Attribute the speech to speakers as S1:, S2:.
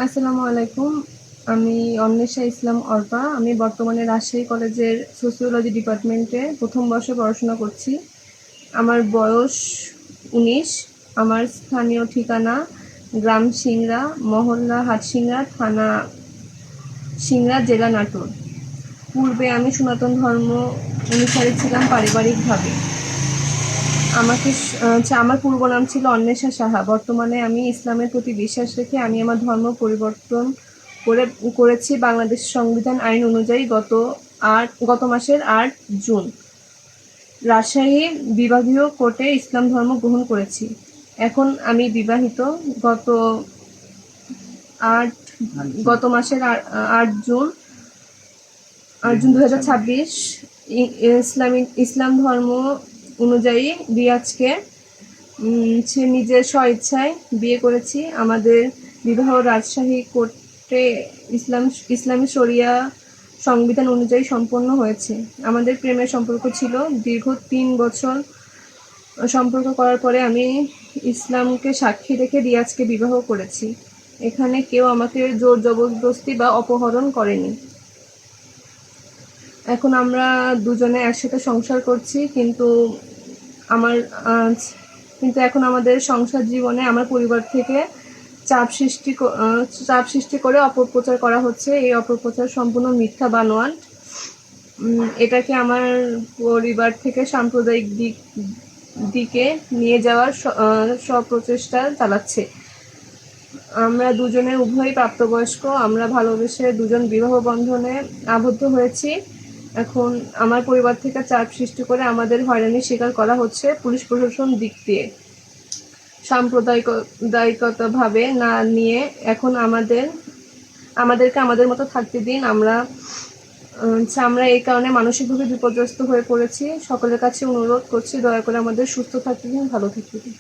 S1: আসসালামু আলাইকুম। আমি অন্বেষা ইসলাম অর্পা। আমি বর্তমানে রাজশাহী কলেজের সোসিওলজি ডিপার্টমেন্টে প্রথম বর্ষে পড়াশোনা করছি। আমার বয়স ১৯। আমার স্থানীয় ঠিকানা গ্রাম সিংড়া, মহল্লা হাটসিংড়া, থানা সিংড়া, জেলা নাটোর। পূর্বে আমি সনাতন ধর্ম অনুসারী ছিলাম পারিবারিকভাবে। আমার পূর্ব নাম ছিল অন্বেষা সাহা। বর্তমানে আমি ইসলামের প্রতি বিশ্বাস রেখে আমি আমার ধর্ম পরিবর্তন করেছি বাংলাদেশ সংবিধান আইন অনুযায়ী গত মাসের ৮ জুন রাজশাহী বিভাগীয় কোর্টে ইসলাম ধর্ম গ্রহণ করেছি। এখন আমি বিবাহিত। গত আট গত মাসের ৮ জুন ২০২৬ ইসলাম ধর্ম অনুযায়ী রিয়াজকে সে নিজের স্বইচ্ছায় বিয়ে করেছি। আমাদের বিবাহ রাজশাহী কোর্টে ইসলামী শরিয়া সংবিধান অনুযায়ী সম্পন্ন হয়েছে। আমাদের প্রেমের সম্পর্ক ছিল দীর্ঘ ৩ বছর। সম্পর্ক করার পরে আমি ইসলামকে সাক্ষী রেখে রিয়াজকে বিবাহ করেছি। এখানে কেউ আমাকে জোর জবরদস্তি বা অপহরণ করেনি। এখন আমরা দুজনে একসাথে সংসার করছি, কিন্তু এখন আমাদের সংসার জীবনে আমার পরিবার থেকে চাপ সৃষ্টি করে অপপ্রচার করা হচ্ছে। এই অপপ্রচার সম্পূর্ণ মিথ্যা বানোয়াট। এটাকে আমার পরিবার থেকে সাম্প্রদায়িক দিকে নিয়ে যাওয়ার সব প্রচেষ্টা চালাচ্ছে। আমরা দুজনে উভয়ই প্রাপ্তবয়স্ক। আমরা ভালোবেসে দুজন বিবাহ বন্ধনে আবদ্ধ হয়েছি। এখন আমার পরিবার থেকে চাপ সৃষ্টি করে আমাদের হয়রানির শিকার করা হচ্ছে পুলিশ প্রশাসন দিক দিয়ে। সাম্প্রদায়িকতাভাবে না নিয়ে এখন আমাদেরকে আমাদের মতো থাকতে দিন। আমরা এই কারণে মানসিকভাবে বিপর্যস্ত হয়ে পড়েছি। সকলের কাছে অনুরোধ করছি, দয়া করে আমাদের সুস্থ থাকতে দিন, ভালো থাকতে দিন।